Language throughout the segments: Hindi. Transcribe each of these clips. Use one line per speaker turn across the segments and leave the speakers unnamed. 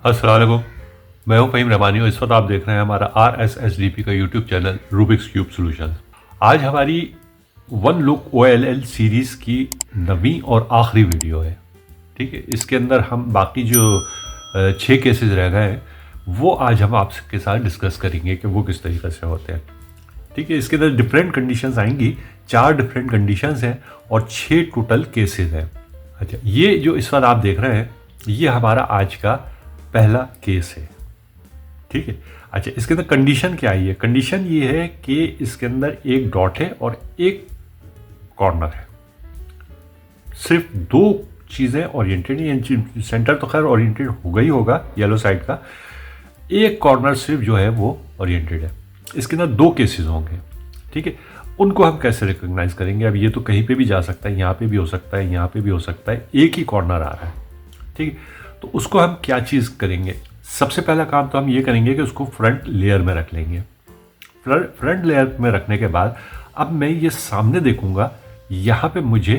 अस्सलाम वालेकुम। मैं हूं फ़हीम रहमानी और इस वक्त आप देख रहे हैं हमारा RSSDP का YouTube channel Rubik's cube solution. आज हमारी वन लुक OLL सीरीज़ की नवीं और आखिरी वीडियो है। ठीक है, इसके अंदर हम बाकी जो 6 केसेस रह गए हैं वो आज हम आपके साथ डिस्कस करेंगे कि वो किस तरीके से होते हैं। ठीक है, इसके अंदर डिफरेंट कंडीशंस आएंगी, 4 डिफरेंट कंडीशंस हैं और 6 टोटल केसेस हैं। अच्छा, ये जो इस वक्त आप देख रहे हैं ये हमारा आज का पहला केस है। ठीक है। अच्छा, इसके अंदर कंडीशन क्या है? कंडीशन ये है कि इसके अंदर एक डॉट है और एक कॉर्नर है। सिर्फ दो चीज़ें ओरिएंटेड हैं। सेंटर तो खैर ओरिएंटेड होगा ही होगा येलो साइड का, एक कॉर्नर सिर्फ जो है वो ओरिएंटेड है। इसके अंदर 2 केसेस होंगे। ठीक है, उनको हम कैसे रिकॉग्नाइज करेंगे? अब ये तो कहीं पे भी जा सकता है, यहाँ पे भी हो सकता है, यहाँ पे भी हो सकता है, एक ही कॉर्नर आ रहा है। ठीक है, तो उसको हम क्या चीज़ करेंगे? सबसे पहला काम तो हम ये करेंगे कि उसको फ्रंट लेयर में रख लेंगे। फ्रंट लेयर में रखने के बाद अब मैं ये सामने देखूंगा, यहाँ पे मुझे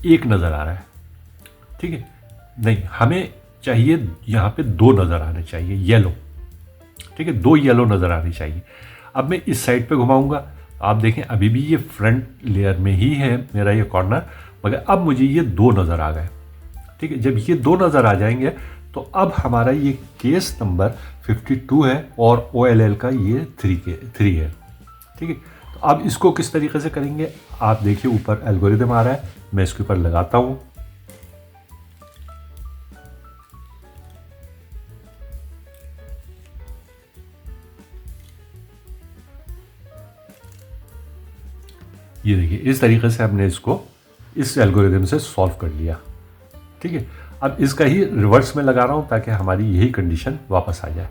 एक नज़र आ रहा है। ठीक है, नहीं, हमें चाहिए यहाँ पे 2 नज़र आने चाहिए, येलो। ठीक है, 2 येलो नज़र आनी चाहिए। अब मैं इस साइड पे घुमाऊंगा, आप देखें अभी भी ये फ्रंट लेयर में ही है मेरा ये कॉर्नर, मगर अब मुझे ये 2 नज़र आ गए। ठीक है, जब ये 2 नज़र आ जाएंगे तो अब हमारा ये केस नंबर 52 है और OLL का ये 3 है। ठीक है, तो अब इसको किस तरीके से करेंगे? आप देखिए ऊपर एल्गोरिदम आ रहा है, मैं इसके ऊपर लगाता हूँ। ये देखिए इस तरीके से हमने इसको इस एल्गोरिदम से सॉल्व कर लिया। ठीक है, अब इसका ही रिवर्स में लगा रहा हूं ताकि हमारी यही कंडीशन वापस आ जाए।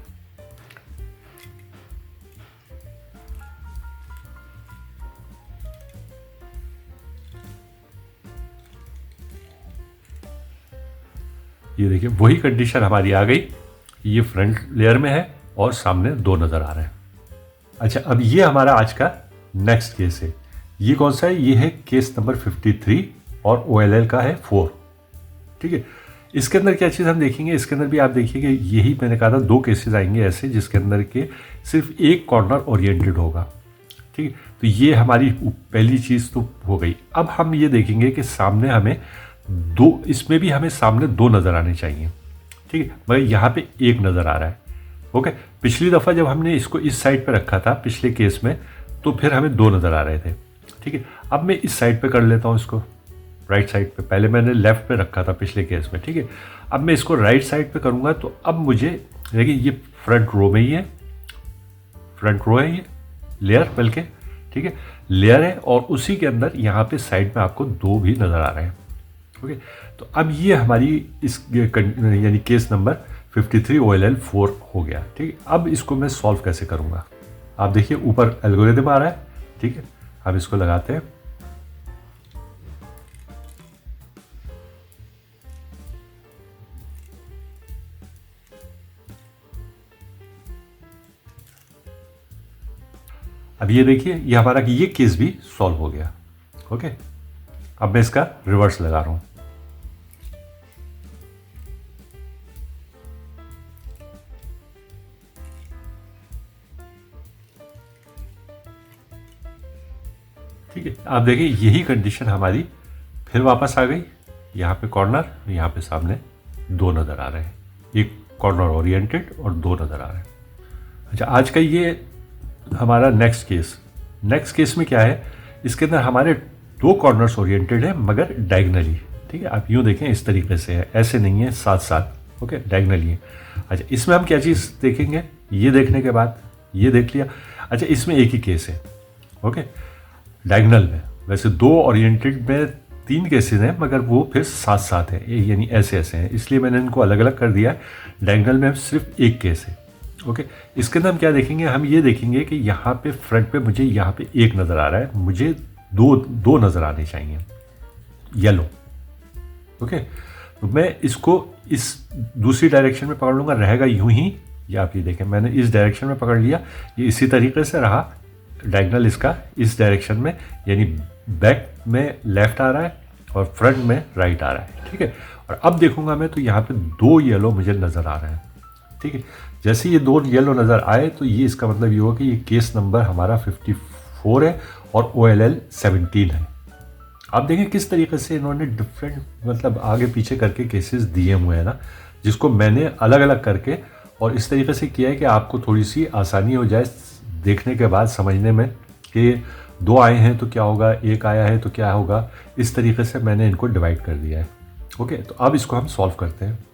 ये देखिए वही कंडीशन हमारी आ गई, ये फ्रंट लेयर में है और सामने 2 नज़र आ रहे हैं। अच्छा, अब ये हमारा आज का नेक्स्ट केस है। ये कौन सा है? ये है केस नंबर 53 और OLL का है 4। ठीक है, इसके अंदर क्या चीज़ हम देखेंगे? इसके अंदर भी आप देखिए कि यही मैंने कहा था, 2 केसेस आएंगे ऐसे जिसके अंदर के सिर्फ एक कॉर्नर ओरिएंटेड होगा। ठीक है, तो ये हमारी पहली चीज़ तो हो गई। अब हम ये देखेंगे कि सामने हमें 2, इसमें भी हमें सामने 2 नज़र आने चाहिए। ठीक है, मगर यहाँ पे एक नज़र आ रहा है। ओके, पिछली दफ़ा जब हमने इसको इस साइड पे रखा था पिछले केस में, तो फिर हमें 2 नज़र आ रहे थे। ठीक है, अब मैं इस साइड पे कर लेता हूँ इसको, राइट साइड पे। पहले मैंने लेफ्ट पे रखा था पिछले केस में। ठीक है, अब मैं इसको राइट साइड पे करूँगा तो अब मुझे देखिए ये फ्रंट रो में ही है, फ्रंट रो है ये लेयर, बल्कि ठीक है लेयर है, और उसी के अंदर यहाँ पे साइड में आपको 2 भी नज़र आ रहे हैं। ओके, तो अब ये हमारी इस यानी केस नंबर 53 OLL 4 हो गया। ठीक है, अब इसको मैं सॉल्व कैसे करूँगा? आप देखिए ऊपर एल्गोरिदम आ रहा है। ठीक है, अब इसको लगाते हैं। अब ये देखिए ये हमारा ये केस भी सॉल्व हो गया। ओके, अब मैं इसका रिवर्स लगा रहा हूँ। ठीक है, आप देखिए यही कंडीशन हमारी फिर वापस आ गई। यहाँ पे कॉर्नर, यहाँ पे सामने 2 नज़र आ रहे हैं, एक कॉर्नर ओरिएंटेड और 2 नज़र आ रहे हैं। अच्छा, आज का ये हमारा नेक्स्ट केस में क्या है? इसके अंदर हमारे 2 कॉर्नर्स ओरिएंटेड है मगर डायगनली। ठीक है, आप यूँ देखें इस तरीके से है, ऐसे नहीं है साथ साथ। ओके, डायगनली है। अच्छा, इसमें हम क्या चीज़ देखेंगे? ये देखने के बाद ये देख लिया। अच्छा, इसमें एक ही केस है। ओके, डायगनल में वैसे 2 ओरिएंटेड में 3 केसेस हैं मगर वो फिर साथ साथ हैं, यानी ऐसे ऐसे हैं, इसलिए मैंने इनको अलग अलग कर दिया है। डायगनल में सिर्फ एक केस है। ओके, इसके अंदर हम क्या देखेंगे? हम ये देखेंगे कि यहाँ पे फ्रंट पे मुझे यहाँ पे एक नज़र आ रहा है, मुझे दो नज़र आने चाहिए येलो। ओके, तो मैं इसको इस दूसरी डायरेक्शन में पकड़ लूँगा, रहेगा यूं ही। या आप ये देखें मैंने इस डायरेक्शन में पकड़ लिया, ये इसी तरीके से रहा। डायगनल इसका इस डायरेक्शन में, यानी बैक में लेफ्ट आ रहा है और फ्रंट में राइट आ रहा है। ठीक है, और अब देखूंगा मैं तो यहाँ पे 2 येलो मुझे नज़र आ रहे हैं। ठीक है। जैसे ये दो येलो नज़र आए तो ये इसका मतलब ये होगा कि ये केस नंबर हमारा 54 है और OLL 17 है। आप देखें किस तरीके से इन्होंने डिफरेंट मतलब आगे पीछे करके केसेस दिए हुए हैं ना, जिसको मैंने अलग अलग करके और इस तरीके से किया है कि आपको थोड़ी सी आसानी हो जाए देखने के बाद समझने में कि दो आए हैं तो क्या होगा, एक आया है तो क्या होगा। इस तरीके से मैंने इनको डिवाइड कर दिया है। ओके, तो अब इसको हम सॉल्व करते हैं।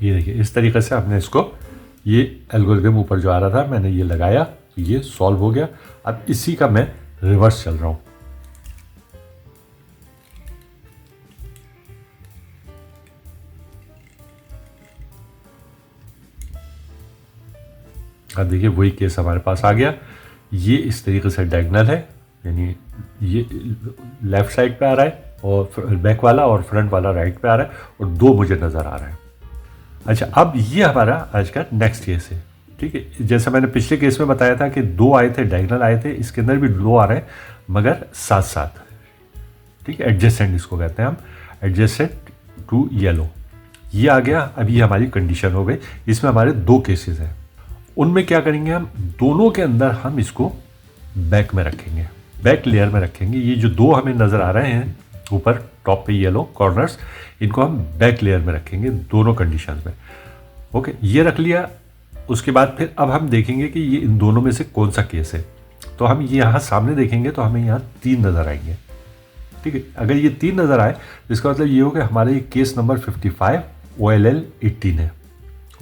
ये देखिए इस तरीके से हमने इसको, ये एल्गोरिदम ऊपर जो आ रहा था मैंने ये लगाया तो ये सॉल्व हो गया। अब इसी का मैं रिवर्स चल रहा हूं। अब देखिए वही केस हमारे पास आ गया। ये इस तरीके से डायगोनल है, यानी ये लेफ्ट साइड पे आ रहा है और बैक वाला और फ्रंट वाला राइट पे आ रहा है और दो मुझे नज़र आ रहा है। अच्छा, अब ये हमारा आज का नेक्स्ट केस है। ठीक है, जैसा मैंने पिछले केस में बताया था कि दो आए थे, डायगोनल आए थे, इसके अंदर भी दो आ रहे हैं मगर साथ साथ। ठीक है, एडजेसेंट इसको कहते हैं हम, एडजेसेंट टू येलो। ये आ गया। अभी हमारी कंडीशन हो गई। इसमें हमारे दो केसेस हैं। उनमें क्या करेंगे हम, दोनों के अंदर हम इसको बैक में रखेंगे, बैक लेयर में रखेंगे। ये जो दो हमें नज़र आ रहे हैं ऊपर टॉप पे येलो कॉर्नर्स, इनको हम बैक लेयर में रखेंगे दोनों कंडीशंस में। ओके, ये रख लिया। उसके बाद फिर अब हम देखेंगे कि ये इन दोनों में से कौन सा केस है। तो हम ये यहाँ सामने देखेंगे तो हमें यहाँ 3 नज़र आएंगे। ठीक है, अगर ये 3 नज़र आए तो इसका मतलब ये हो कि हमारा ये केस नंबर 55 OLL 18 है।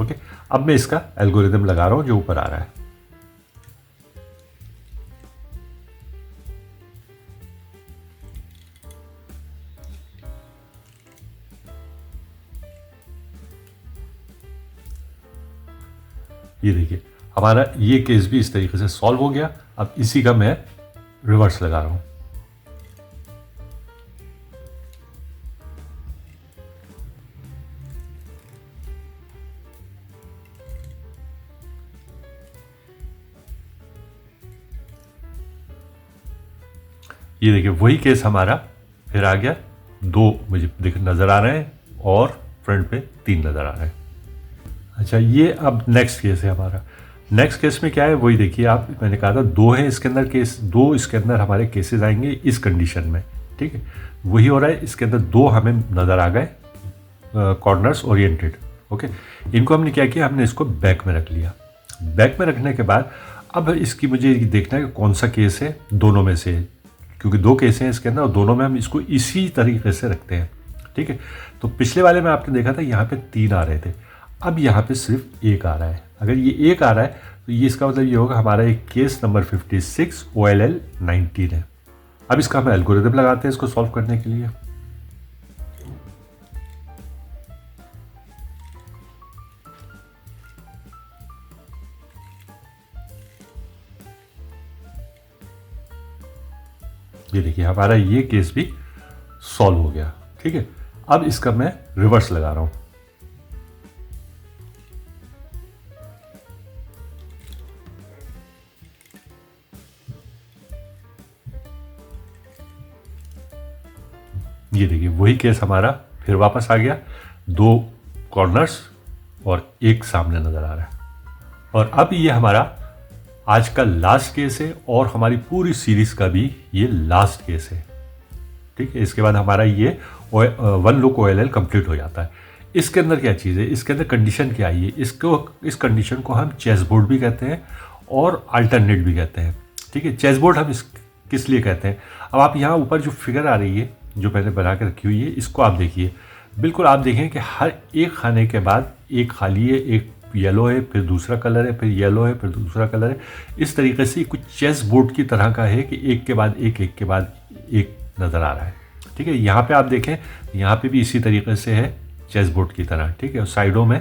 ओके, अब मैं इसका एल्गोरिदम लगा रहा हूँ जो ऊपर आ रहा है। ये देखिए हमारा ये केस भी इस तरीके से सॉल्व हो गया। अब इसी का मैं रिवर्स लगा रहा हूं। ये देखिए वही केस हमारा फिर आ गया। दो मुझे नजर आ रहे हैं और फ्रंट पे 3 नजर आ रहे हैं। अच्छा, ये अब नेक्स्ट केस है हमारा। नेक्स्ट केस में क्या है वही देखिए आप, मैंने कहा था दो है इसके अंदर केस, दो इसके अंदर हमारे केसेस आएंगे इस कंडीशन में। ठीक है, वही हो रहा है। इसके अंदर दो हमें नज़र आ गए कॉर्नर्स ओरिएंटेड। ओके, इनको हमने क्या किया, हमने इसको बैक में रख लिया। बैक में रखने के बाद अब इसकी मुझे देखना है कि कौन सा केस है दोनों में से, क्योंकि दो केस हैं इसके अंदर और दोनों में हम इसको इसी तरीके से रखते हैं। ठीक है, तो पिछले वाले में आपने देखा था यहाँ पे 3 आ रहे थे, अब यहाँ पे सिर्फ 1 आ रहा है। अगर ये 1 आ रहा है तो ये इसका मतलब ये होगा हमारा एक केस नंबर 56 OLL 19 है। अब इसका हम एल्गोरिदम लगाते हैं इसको सॉल्व करने के लिए। ये देखिए हमारा ये केस भी सॉल्व हो गया। ठीक है, अब इसका मैं रिवर्स लगा रहा हूं। ये देखिए वही केस हमारा फिर वापस आ गया। 2 कॉर्नर्स और 1 सामने नजर आ रहा है। और अब ये हमारा आज का लास्ट केस है और हमारी पूरी सीरीज का भी ये लास्ट केस है। ठीक है, इसके बाद हमारा ये 1 लुक OLL कंप्लीट हो जाता है। इसके अंदर क्या चीज़ है, इसके अंदर कंडीशन क्या है, इस कंडीशन को हम चेस बोर्ड भी कहते हैं और अल्टरनेट भी कहते हैं। ठीक है, चेस बोर्ड हम किस लिए कहते हैं, अब आप यहाँ ऊपर जो फिगर आ रही है जो मैंने बना के रखी हुई है, इसको आप देखिए। बिल्कुल आप देखें कि हर एक खाने के बाद एक खाली है, एक येलो है, फिर दूसरा कलर है, फिर येलो है, फिर दूसरा कलर है। इस तरीके से कुछ चेस बोर्ड की तरह का है कि एक के बाद एक नज़र आ रहा है। ठीक है, यहाँ पे आप देखें, यहाँ पे भी इसी तरीके से है चेस बोर्ड की तरह। ठीक है, और साइडों में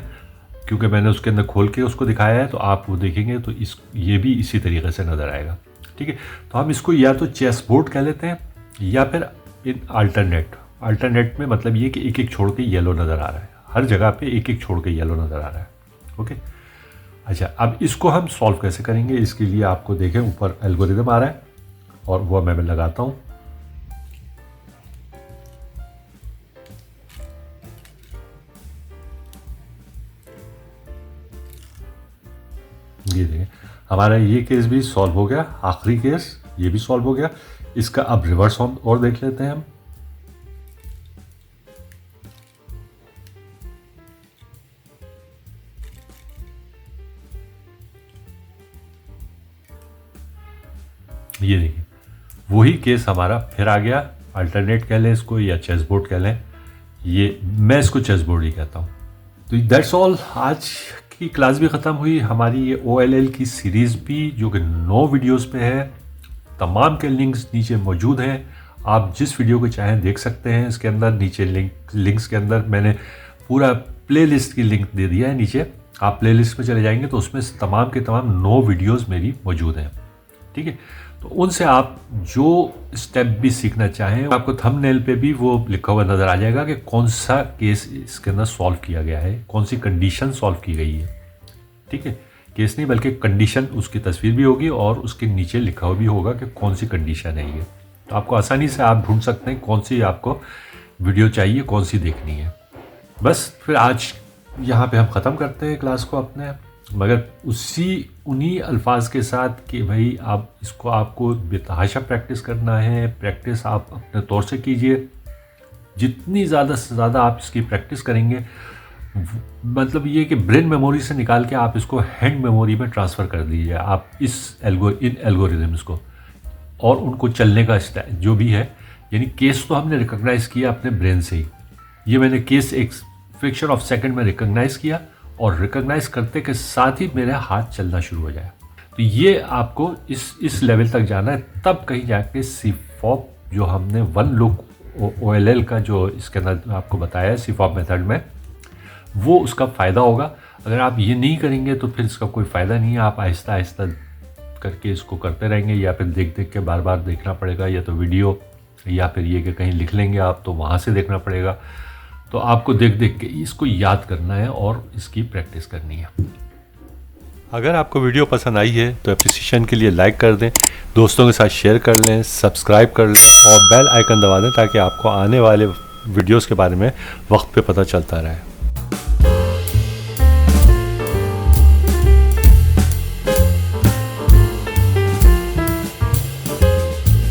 क्योंकि मैंने उसके अंदर खोल के उसको दिखाया है तो आप वो देखेंगे तो ये भी इसी तरीके से नज़र आएगा। ठीक है, तो हम इसको या तो चेस बोर्ड कह लेते हैं या फिर इन अल्टरनेट में मतलब ये कि एक एक छोड़ के येलो नज़र आ रहा है, हर जगह पे एक एक छोड़ के येलो नज़र आ रहा है। ओके, अच्छा अब इसको हम सॉल्व कैसे करेंगे, इसके लिए आपको देखें ऊपर एल्गोरिदम आ रहा है और वो मैं लगाता हूँ। ये देखिए हमारा ये केस भी सॉल्व हो गया, आखिरी केस ये भी सॉल्व हो गया। इसका अब रिवर्स और देख लेते हैं हम। ये देखिए वही केस हमारा फिर आ गया, अल्टरनेट कह लें इसको या चेस बोर्ड कह लें, ये मैं इसको चेस बोर्ड ही कहता हूँ। तो दैट्स ऑल, आज की क्लास भी ख़त्म हुई। हमारी ये OLL की सीरीज़ भी जो कि 9 वीडियोस पे है, तमाम के लिंक्स नीचे मौजूद हैं। आप जिस वीडियो को चाहें देख सकते हैं। इसके अंदर नीचे लिंक्स के अंदर मैंने पूरा प्लेलिस्ट की लिंक दे दिया है नीचे। आप प्लेलिस्ट में चले जाएंगे तो उसमें तमाम के तमाम 9 वीडियोस मेरी मौजूद हैं, ठीक है। तो उनसे आप जो स्टेप भी सीखना चाहें, आपको थंबनेल पे भी वो लिखा हुआ नज़र आ जाएगा कि कौन सा केस इसके अंदर सॉल्व किया गया है, कौन सी कंडीशन सॉल्व की गई है, ठीक है। केस नहीं बल्कि कंडीशन, उसकी तस्वीर भी होगी और उसके नीचे लिखा हुआ भी होगा कि कौन सी कंडीशन है ये। तो आपको आसानी से आप ढूंढ सकते हैं कौन सी आपको वीडियो चाहिए, कौन सी देखनी है। बस फिर आज यहाँ पे हम ख़त्म करते हैं क्लास को अपने, मगर उन्हीं अल्फाज के साथ कि भाई आप इसको आपको बेतहाशा प्रैक्टिस करना है। प्रैक्टिस आप अपने तौर से कीजिए, जितनी ज़्यादा से ज़्यादा आप इसकी प्रैक्टिस करेंगे, मतलब ये कि ब्रेन मेमोरी से निकाल के आप इसको हैंड मेमोरी में ट्रांसफ़र कर दीजिए आप इन एल्गोरिदम्स को, और उनको चलने का जो भी है, यानी केस तो हमने रिकॉग्नाइज़ किया अपने ब्रेन से ही। ये मैंने केस एक फ्रैक्शन ऑफ सेकंड में रिकॉग्नाइज़ किया और रिकॉग्नाइज करते के साथ ही मेरा हाथ चलना शुरू हो जाए। तो ये आपको इस लेवल तक जाना है, तब कहीं जाके CFOP जो हमने 1 लुक OLL का जो इसके अंदर आपको बताया है CFOP मेथड में, वो उसका फ़ायदा होगा। अगर आप ये नहीं करेंगे तो फिर इसका कोई फ़ायदा नहीं है। आप आहिस्ता आहिस्ता करके इसको करते रहेंगे, या फिर देख देख के बार बार देखना पड़ेगा, या तो वीडियो, या फिर ये कि कहीं लिख लेंगे आप तो वहाँ से देखना पड़ेगा। तो आपको देख देख के इसको याद करना है और इसकी प्रैक्टिस करनी है। अगर आपको वीडियो पसंद आई है तो एप्रिसिएशन के लिए लाइक कर दें, दोस्तों के साथ शेयर कर लें, सब्सक्राइब कर लें और बेल आइकन दबा दें ताकि आपको आने वाले वीडियोस के बारे में वक्त पे पता चलता रहे।